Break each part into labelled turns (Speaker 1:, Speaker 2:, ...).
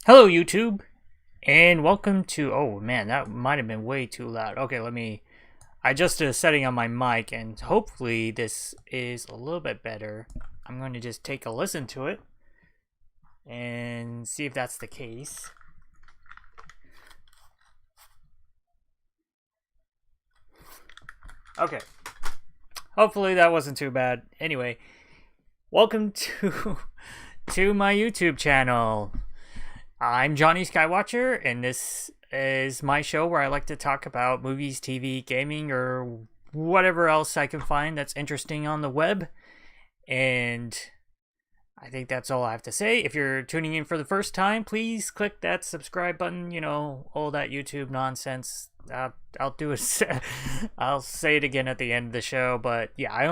Speaker 1: Hello YouTube, and welcome to, oh man, that might have been way too loud. Okay, I adjusted a setting on my mic, and hopefully this is a little bit better. I'm going to just take a listen to it and see if that's the case. Okay, hopefully that wasn't too bad. Anyway, welcome to my YouTube channel. I'm Jonny Skywatcher, and this is my show where I like to talk about movies, TV, gaming, or whatever else I can find that's interesting on the web. And I think that's all I have to say. If you're tuning in for the first time, please click that subscribe button, you know, all that YouTube nonsense. I'll do it. I'll say it again at the end of the show, but yeah, I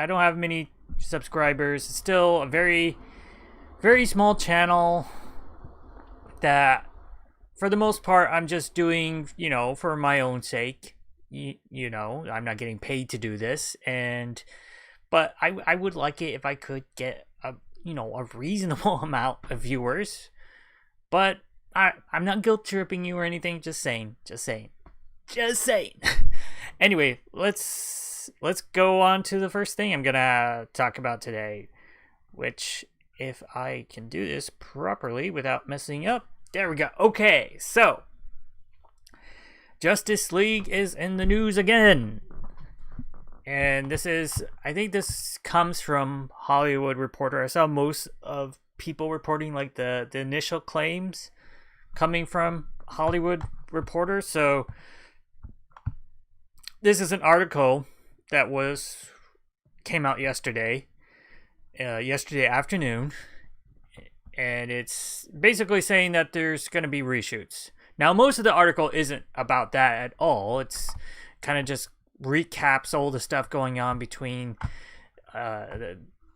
Speaker 1: don't have many subscribers. It's still a very, very small channel that for the most part I'm just doing, you know, for my own sake. You know, I'm not getting paid to do this, but I would like it if I could get a reasonable amount of viewers. But I'm not guilt tripping you or anything, just saying. Anyway, let's go on to the first thing I'm gonna talk about today, which, if I can do this properly without messing up. There we go. Okay, so Justice League is in the news again. And I think this comes from Hollywood Reporter. I saw most of people reporting like the initial claims coming from Hollywood Reporter. So this is an article that came out yesterday afternoon, and it's basically saying that there's going to be reshoots. Now, most of the article isn't about that at all. It's kind of just recaps all the stuff going on between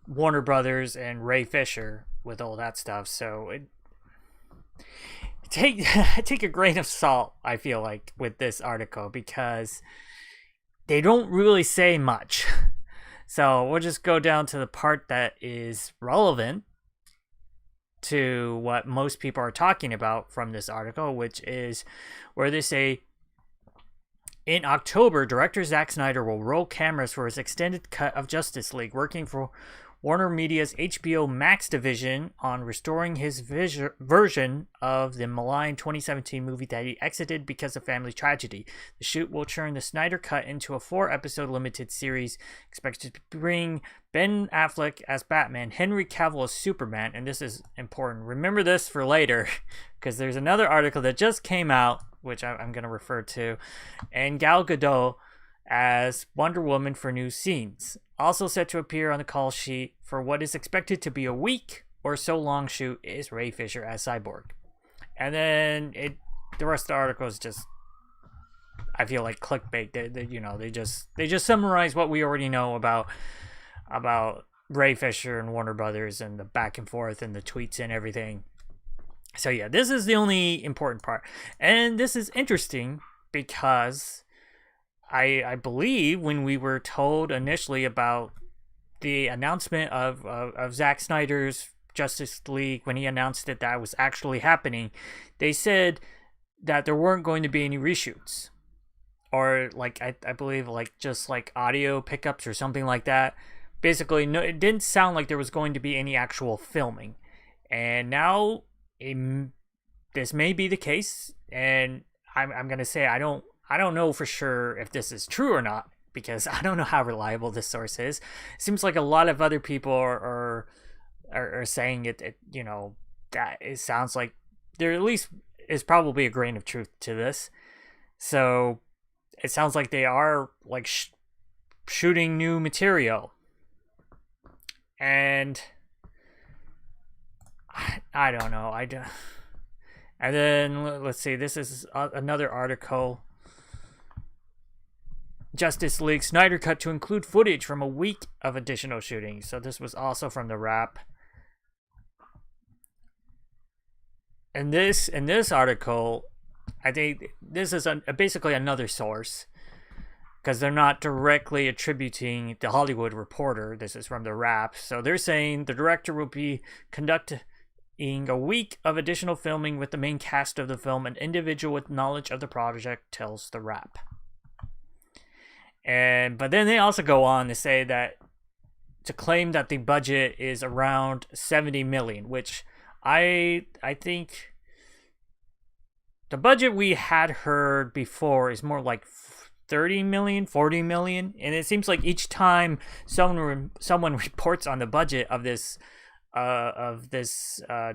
Speaker 1: Warner Brothers and Ray Fisher with all that stuff. So take a grain of salt, I feel like, with this article, because they don't really say much. So we'll just go down to the part that is relevant to what most people are talking about from this article, which is where they say, in October, director Zack Snyder will roll cameras for his extended cut of Justice League, working for Warner Media's HBO Max division on restoring his version of the maligned 2017 movie that he exited because of family tragedy. The shoot will turn the Snyder Cut into a 4-episode limited series expected to bring Ben Affleck as Batman, Henry Cavill as Superman, and this is important. Remember this for later, because there's another article that just came out, which I'm going to refer to, and Gal Gadot as Wonder Woman for new scenes. Also set to appear on the call sheet for what is expected to be a week or so long shoot is Ray Fisher as Cyborg. And then the rest of the article is just, I feel like, clickbait. They just summarize what we already know about Ray Fisher and Warner Brothers and the back and forth and the tweets and everything. So yeah, this is the only important part. And this is interesting because I believe when we were told initially about the announcement of Zack Snyder's Justice League, when he announced that was actually happening, they said that there weren't going to be any reshoots, or like I believe like just like audio pickups or something like that. Basically, no, it didn't sound like there was going to be any actual filming. And now this may be the case, and I'm gonna say I don't know for sure if this is true or not, because I don't know how reliable this source is. It seems like a lot of other people are saying it, you know, that it sounds like there at least is probably a grain of truth to this. So it sounds like they are like shooting new material. And I don't know. And then let's see, this is another article. Justice League Snyder Cut to include footage from a week of additional shooting. So this was also from the Wrap. And in this article, I think this is basically another source because they're not directly attributing the Hollywood Reporter. This is from the Wrap. So they're saying the director will be conducting a week of additional filming with the main cast of the film. An individual with knowledge of the project tells the Wrap. But then they also go on to say that to claim that the budget is around 70 million, which I think the budget we had heard before is more like 30 million, 40 million, and it seems like each time someone reports on the budget of this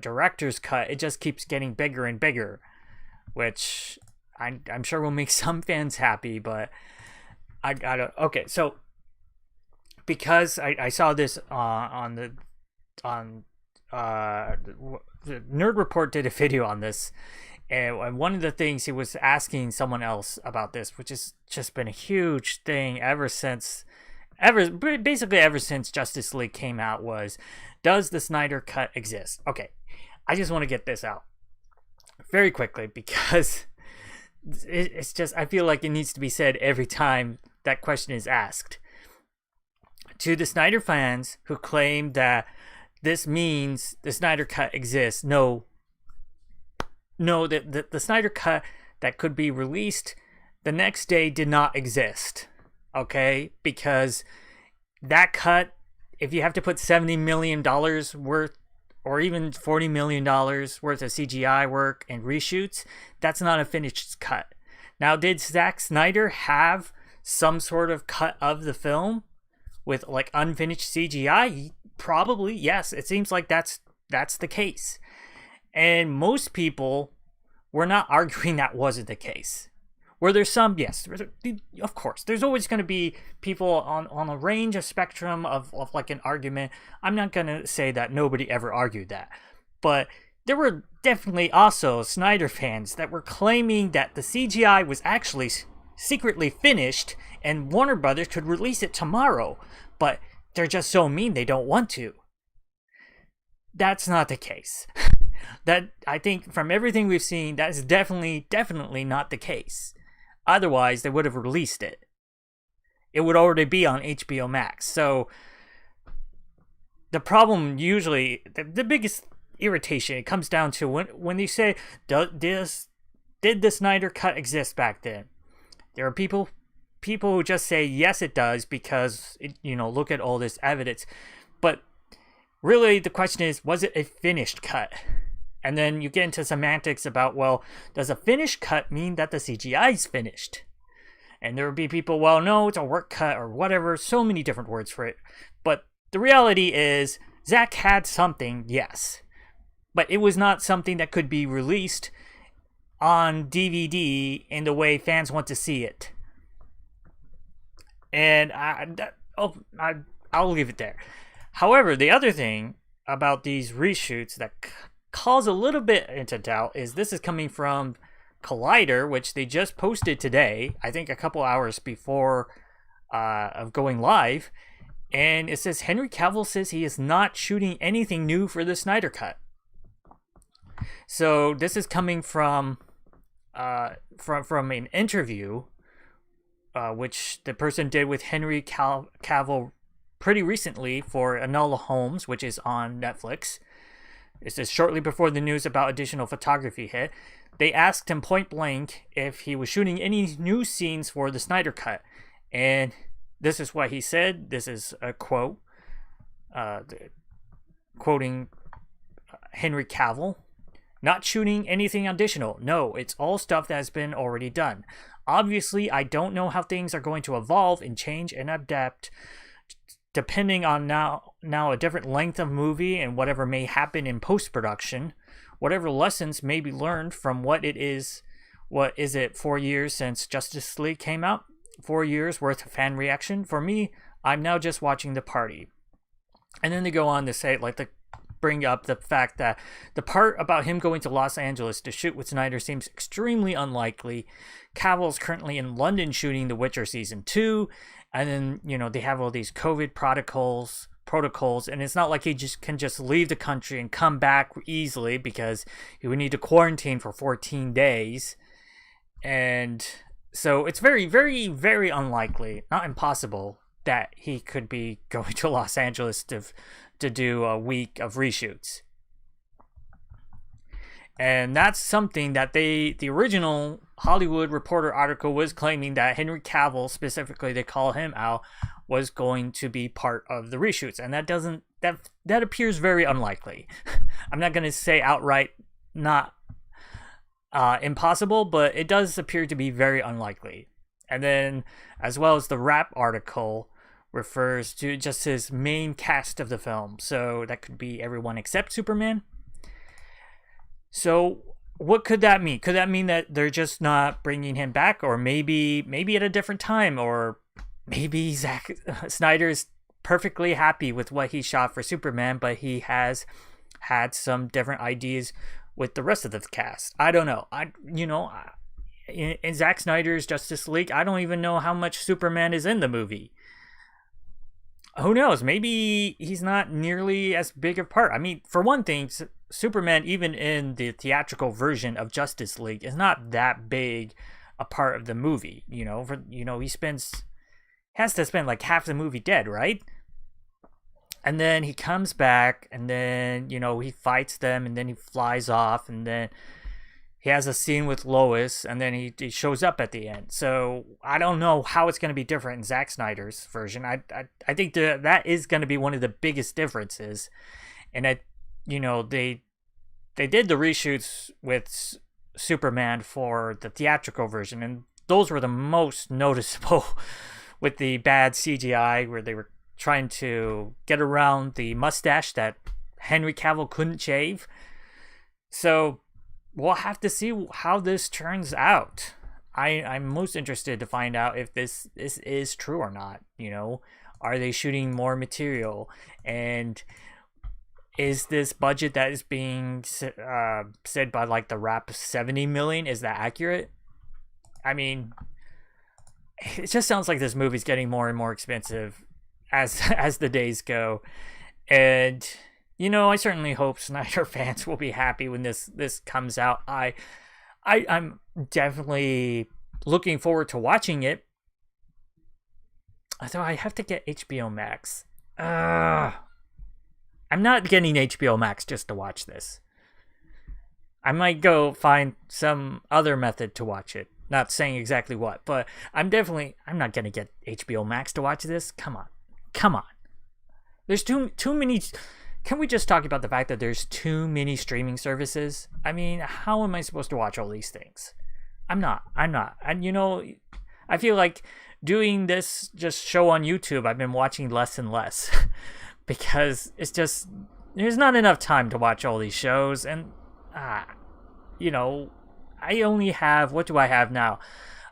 Speaker 1: director's cut, it just keeps getting bigger and bigger, which I'm sure will make some fans happy, but I gotta. Okay, so because I saw this on the Nerd Report did a video on this, and one of the things he was asking someone else about this, which has just been a huge thing ever since Justice League came out, was, does the Snyder Cut exist? Okay, I just want to get this out very quickly because it's just, I feel like it needs to be said every time that question is asked. To the Snyder fans who claim that this means the Snyder Cut exists, no, the Snyder Cut that could be released the next day did not exist, okay? Because that cut, if you have to put $70 million worth or even $40 million worth of CGI work and reshoots, that's not a finished cut. Now, did Zack Snyder have some sort of cut of the film with like unfinished CGI? Probably, yes. It seems like that's the case. And most people were not arguing that wasn't the case. Were there some? Yes, of course. There's always going to be people on a range of spectrum of like an argument. I'm not going to say that nobody ever argued that. But there were definitely also Snyder fans that were claiming that the CGI was actually secretly finished and Warner Brothers could release it tomorrow, but they're just so mean they don't want to. That's not the case. That, I think, from everything we've seen, that is definitely not the case. Otherwise, they would have released it. It would already be on HBO Max. So the problem usually, the biggest irritation, it comes down to when you say, did the Snyder Cut exist back then? There are people who just say, yes, it does, because, look at all this evidence. But really, the question is, was it a finished cut? And then you get into semantics about, well, does a finished cut mean that the CGI is finished? And there would be people, well, no, it's a work cut or whatever, so many different words for it. But the reality is, Zack had something, yes. But it was not something that could be released on DVD in the way fans want to see it. And I'll leave it there. However, the other thing about these reshoots that calls a little bit into doubt is this is coming from Collider, which they just posted today, I think a couple hours before of going live. And it says Henry Cavill says he is not shooting anything new for the Snyder Cut. So this is coming from an interview which the person did with Henry Cavill pretty recently for Enola Holmes, which is on Netflix. It says shortly before the news about additional photography hit, they asked him point blank if he was shooting any new scenes for the Snyder Cut. And this is what he said. This is a quote, quoting Henry Cavill. Not shooting anything additional. No, it's all stuff that has been already done. Obviously, I don't know how things are going to evolve and change and adapt depending on now a different length of movie and whatever may happen in post-production. Whatever lessons may be learned from what is it, 4 years since Justice League came out? 4 years worth of fan reaction? For me, I'm now just watching the party. And then they go on to say, bring up the fact that the part about him going to Los Angeles to shoot with Snyder seems extremely unlikely. Cavill's currently in London shooting The Witcher Season 2, and then, they have all these COVID protocols, and it's not like he can just leave the country and come back easily because he would need to quarantine for 14 days. And So it's very, very, very unlikely, not impossible, that he could be going to Los Angeles to do a week of reshoots. And that's something that the original Hollywood Reporter article was claiming, that Henry Cavill, specifically, they call him out, was going to be part of the reshoots. And that appears very unlikely. I'm not going to say outright not impossible, but it does appear to be very unlikely. And then, as well as the Wrap article refers to just his main cast of the film. So that could be everyone except Superman. So what could that mean? Could that mean that they're just not bringing him back, or maybe at a different time, or maybe Zack Snyder's perfectly happy with what he shot for Superman, but he has had some different ideas with the rest of the cast. I don't know. In Zack Snyder's Justice League, I don't even know how much Superman is in the movie. Who knows? Maybe he's not nearly as big a part. I mean, for one thing, Superman, even in the theatrical version of Justice League, is not that big a part of the movie. He has to spend like half the movie dead, right? And then he comes back, and then he fights them, and then he flies off, and then he has a scene with Lois, and then he shows up at the end. So I don't know how it's going to be different in Zack Snyder's version. I think that is going to be one of the biggest differences. And they did the reshoots with Superman for the theatrical version, and those were the most noticeable with the bad CGI, where they were trying to get around the mustache that Henry Cavill couldn't shave. So we'll have to see how this turns out. I'm most interested to find out if this is true or not. Are they shooting more material? And is this budget that is being said by like the Wrap 70 million, is that accurate? I mean, it just sounds like this movie's getting more and more expensive as the days go. And I certainly hope Snyder fans will be happy when this comes out. I'm definitely looking forward to watching it. Although I have to get HBO Max. I'm not getting HBO Max just to watch this. I might go find some other method to watch it. Not saying exactly what, but I'm not gonna get HBO Max to watch this. Come on. There's too many. Can we just talk about the fact that there's too many streaming services? I mean, how am I supposed to watch all these things? I'm not. And I feel like doing this just show on YouTube, I've been watching less and less because it's just, there's not enough time to watch all these shows. And, I only have, what do I have now?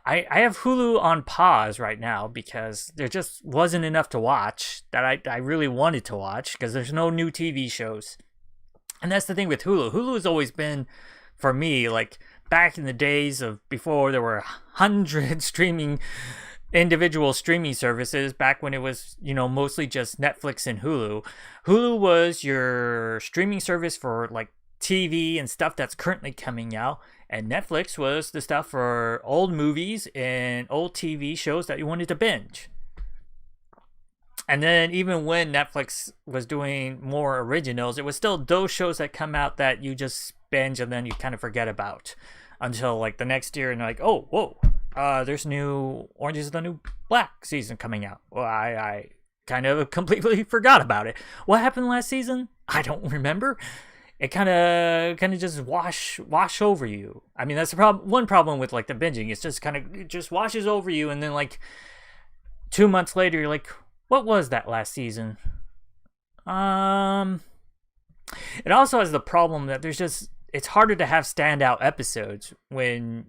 Speaker 1: I have Hulu on pause right now because there just wasn't enough to watch that I really wanted to watch, because there's no new TV shows. And that's the thing with Hulu. Hulu has always been, for me, like back in the days of before there were 100 individual streaming services, back when it was, mostly just Netflix and Hulu. Hulu was your streaming service for like TV and stuff that's currently coming out. And Netflix was the stuff for old movies and old TV shows that you wanted to binge. And then even when Netflix was doing more originals, it was still those shows that come out that you just binge and then you kind of forget about until like the next year, and like, oh, whoa, there's new Orange is the New Black season coming out. Well, I kind of completely forgot about it. What happened last season? I don't remember. It kind of just wash over you. I mean, that's the problem. One problem with like the binging, it's just it just washes over you, and then like 2 months later, you're like, what was that last season? It also has the problem that it's harder to have standout episodes when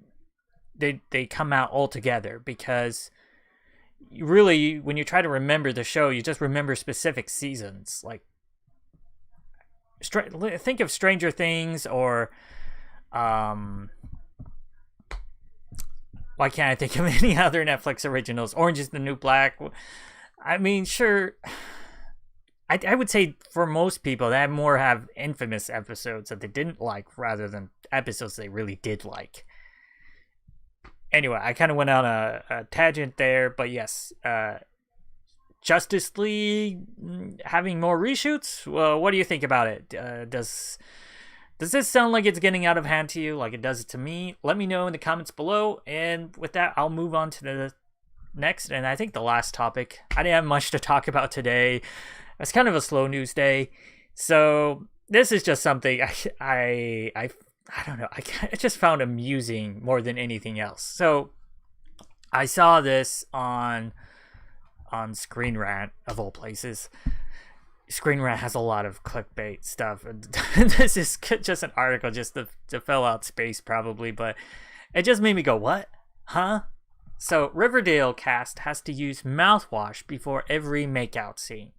Speaker 1: they come out all together, because really, when you try to remember the show, you just remember specific seasons. Like, think of Stranger Things, or why can't I think of any other Netflix originals? Orange is the New Black. I mean, sure, I would say for most people that more have infamous episodes that they didn't like rather than episodes they really did like. Anyway, I kind of went on a tangent there, but yes, Justice League having more reshoots. Well, what do you think about it? Does this sound like it's getting out of hand to you, like it does to me? Let me know in the comments below. And with that, I'll move on to the next, and I think the last topic. I didn't have much to talk about today. It's kind of a slow news day, so this is just something I don't know. I just found amusing more than anything else. So I saw this on Screen Rant of all places. Screen Rant has a lot of clickbait stuff. This is just an article just to fill out space probably, but it just made me go, what? Huh? So Riverdale cast has to use mouthwash before every makeout scene.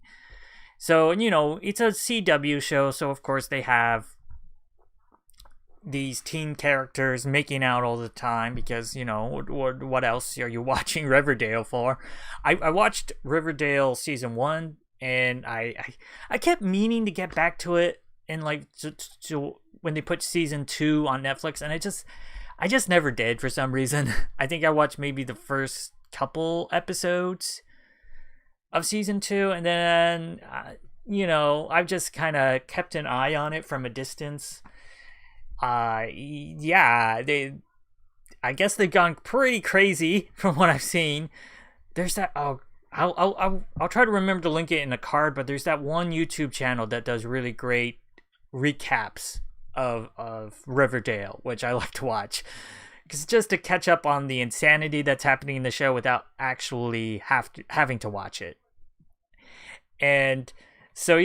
Speaker 1: So, it's a CW show, so of course they have these teen characters making out all the time because, what else are you watching Riverdale for? I watched Riverdale season 1, and I kept meaning to get back to it, and to when they put season 2 on Netflix, and I just never did for some reason. I think I watched maybe the first couple episodes of season 2, and then I've just kind of kept an eye on it from a distance. I guess they've gone pretty crazy from what I've seen. There's that. I'll try to remember to link it in the card, but there's that one YouTube channel that does really great recaps of Riverdale, which I like to watch, because just to catch up on the insanity that's happening in the show without actually having to watch it. And so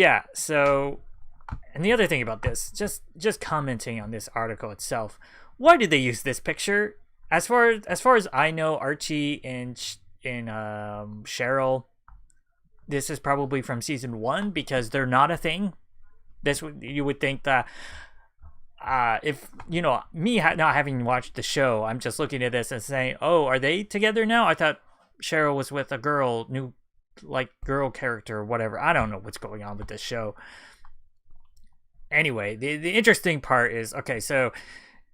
Speaker 1: and the other thing about this, just commenting on this article itself, why did they use this picture? As far as I know, Archie and Cheryl, this is probably from season 1 because they're not a thing. You would think that if me not having watched the show, I'm just looking at this and saying, oh, are they together now? I thought Cheryl was with a girl character or whatever. I don't know what's going on with this show. Anyway, the interesting part is, okay, so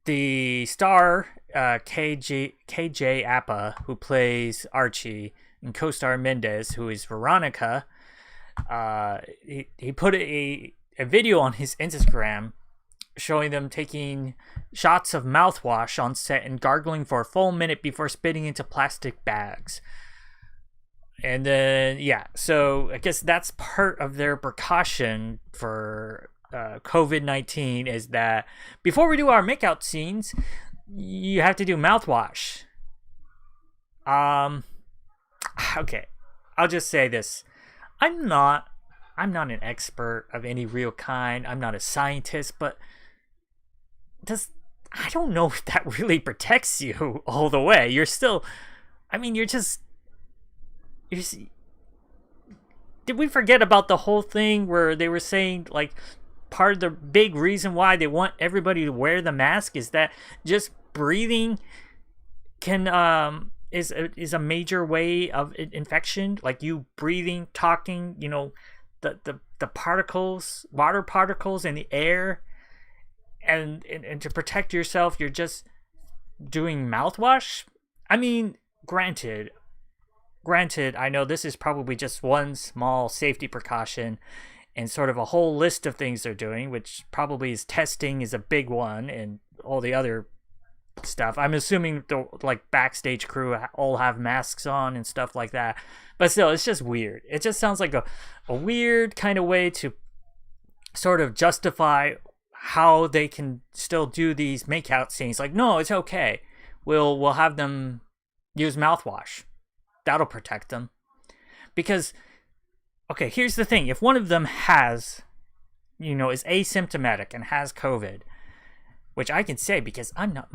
Speaker 1: the star, KJ Appa, who plays Archie, and co-star Mendez, who is Veronica, he put a video on his Instagram showing them taking shots of mouthwash on set and gargling for a full minute before spitting into plastic bags. And then, so I guess that's part of their precaution for COVID-19, is that before we do our makeout scenes, you have to do mouthwash. Okay, I'll just say this. I'm not an expert of any real kind. I'm not a scientist, but I don't know if that really protects you all the way. You're still, did we forget about the whole thing where they were saying, like, part of the big reason why they want everybody to wear the mask is that just breathing can is a major way of infection, like you breathing, talking, the particles, water particles in the air, and to protect yourself, you're just doing mouthwash. Granted, I know this is probably just one small safety precaution and sort of a whole list of things they're doing, which probably is testing is a big one, and all the other stuff. I'm assuming the backstage crew all have masks on and stuff like that. But still, it's just weird. It just sounds like a weird kind of way to sort of justify how they can still do these makeout scenes. Like, no, it's okay. We'll have them use mouthwash. That'll protect them. Because, okay, here's the thing. If one of them is asymptomatic and has COVID, which I can say because I'm not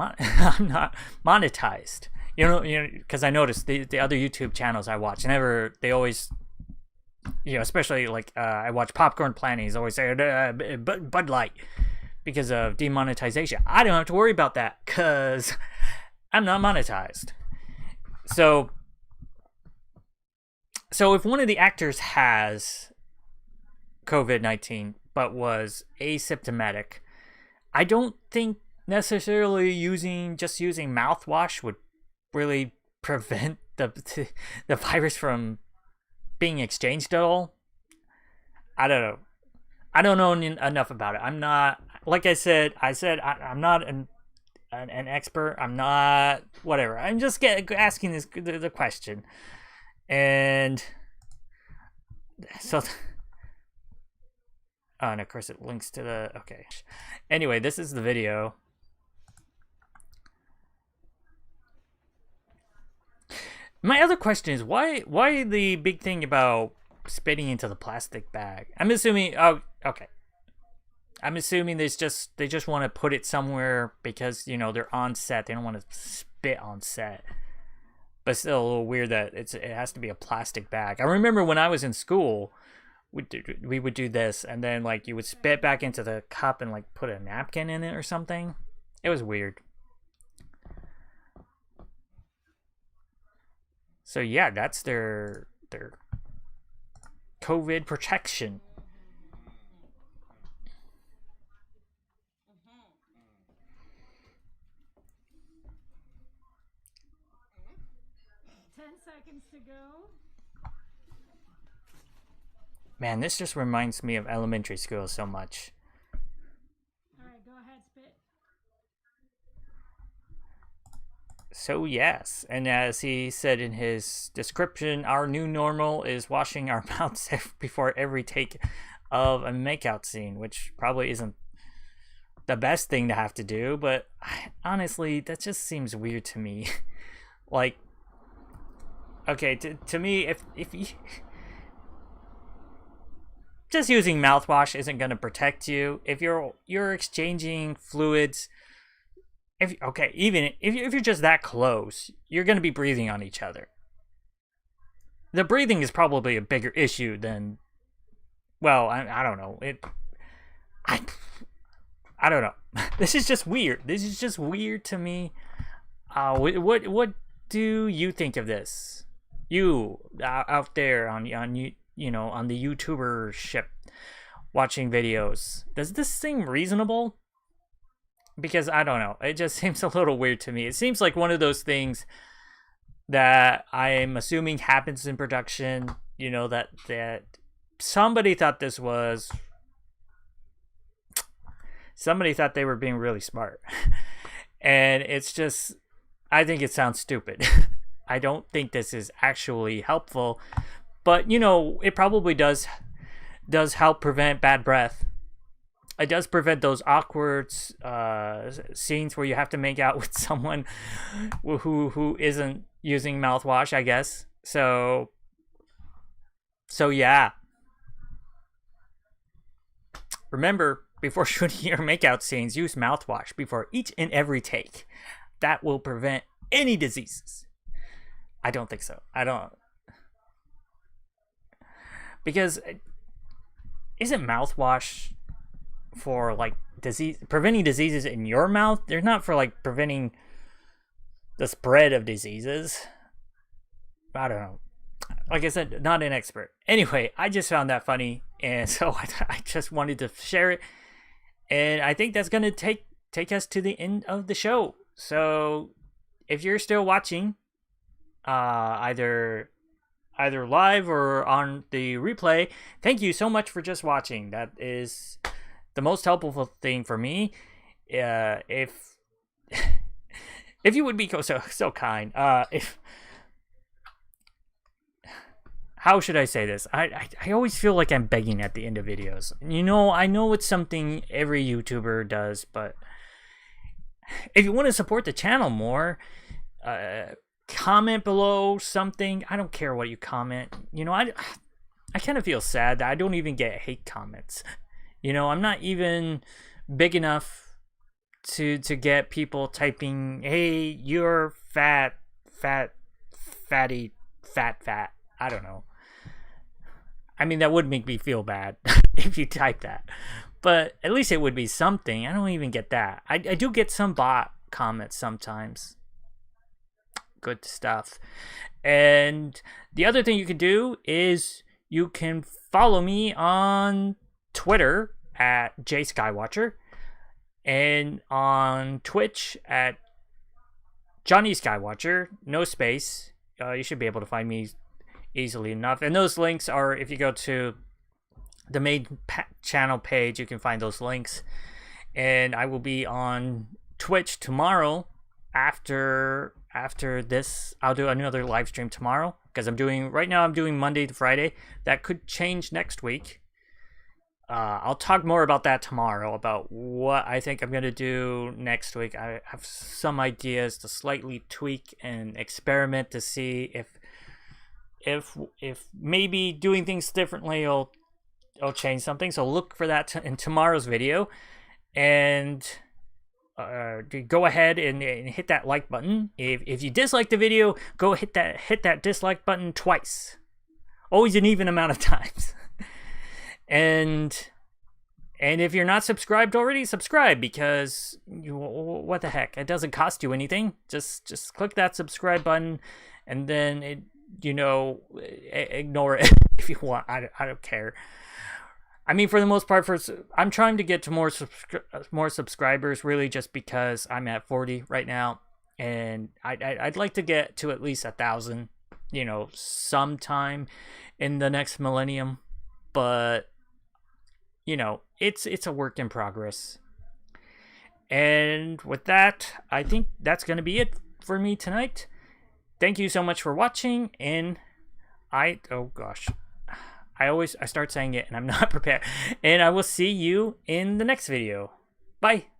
Speaker 1: monetized. Because I noticed the other YouTube channels I watch, they always, especially I watch Popcorn Planning, is always say Bud Light because of demonetization. I don't have to worry about that because I'm not monetized. So if one of the actors has COVID-19 but was asymptomatic, I don't think necessarily using mouthwash would really prevent the virus from being exchanged at all. I don't know. I don't know enough about it. I'm not, like I said I'm not an expert. I'm not whatever. I'm just asking the question, and so. Oh, and of course it links to the okay. Anyway, this is the video. My other question is why the big thing about spitting into the plastic bag? I'm assuming okay. I'm assuming they just want to put it somewhere because, you know, they're on set. They don't want to spit on set. But still a little weird that it has to be a plastic bag. I remember when I was in school, we would do this, and then like you would spit back into the cup and like put a napkin in it or something. It was weird. So yeah, that's their COVID protection. Seconds to go. Man, this just reminds me of elementary school so much. Alright, go ahead, spit. So yes, and as he said in his description, our new normal is washing our mouths before every take of a makeout scene, which probably isn't the best thing to have to do, but honestly, that just seems weird to me. Like, okay, to me, if you just using mouthwash isn't going to protect you. If you're exchanging fluids, even if you're just that close, you're going to be breathing on each other. The breathing is probably a bigger issue than, well, I don't know. I don't know. This is just weird. This is just weird to me. What do you think of this? You out there on you know, on the YouTuber ship watching videos. Does this seem reasonable? Because I don't know. It just seems a little weird to me. It seems like one of those things that I'm assuming happens in production, you know, that somebody thought this was, somebody thought they were being really smart. And it's just, I think it sounds stupid. I don't think this is actually helpful, but you know, it probably does help prevent bad breath. It does prevent those awkward scenes where you have to make out with someone who isn't using mouthwash, I guess. So yeah. Remember, before shooting your makeout scenes, use mouthwash before each and every take. That will prevent any diseases. I don't think so. I don't. Because isn't mouthwash for like preventing diseases in your mouth? They're not for like preventing the spread of diseases. I don't know. Like I said, not an expert. Anyway, I just found that funny, and so I just wanted to share it. And I think that's gonna take us to the end of the show. So if you're still watching, either live or on the replay, thank you so much for just watching. That is the most helpful thing for me. If you would be so kind, if, how should I say this? I always feel like I'm begging at the end of videos. You know, I know it's something every YouTuber does, but if you want to support the channel more, comment below something. I don't care what you comment. You know, I kind of feel sad that I don't even get hate comments. You know, I'm not even big enough to get people typing, "Hey, you're fat, fatty, fat." I don't know. I mean, that would make me feel bad if you type that. But at least it would be something. I don't even get that. I do get some bot comments sometimes. Good stuff. And the other thing you can do is you can follow me on Twitter at Skywatcher and on Twitch at Jonny Skywatcher, no space. You should be able to find me easily enough. And those links are, if you go to the main channel page, you can find those links. And I will be on Twitch tomorrow after this. I'll do another live stream tomorrow, because I'm doing Monday to Friday. That could change next week. I'll talk more about that tomorrow, about what I think I'm going to do next week. I have some ideas to slightly tweak and experiment to see if maybe doing things differently will change something. So look for that in tomorrow's video. And go ahead and hit that like button. If you dislike the video, go hit that dislike button twice. Always an even amount of times. And if you're not subscribed already, subscribe, because what the heck? It doesn't cost you anything. Just click that subscribe button, and then ignore it if you want. I don't care. I mean, for the most part, I'm trying to get to more subscribers, really, just because I'm at 40 right now, and I'd like to get to at least 1,000, sometime in the next millennium. But it's a work in progress. And with that, I think that's going to be it for me tonight. Thank you so much for watching, and I start saying it and I'm not prepared. And I will see you in the next video. Bye.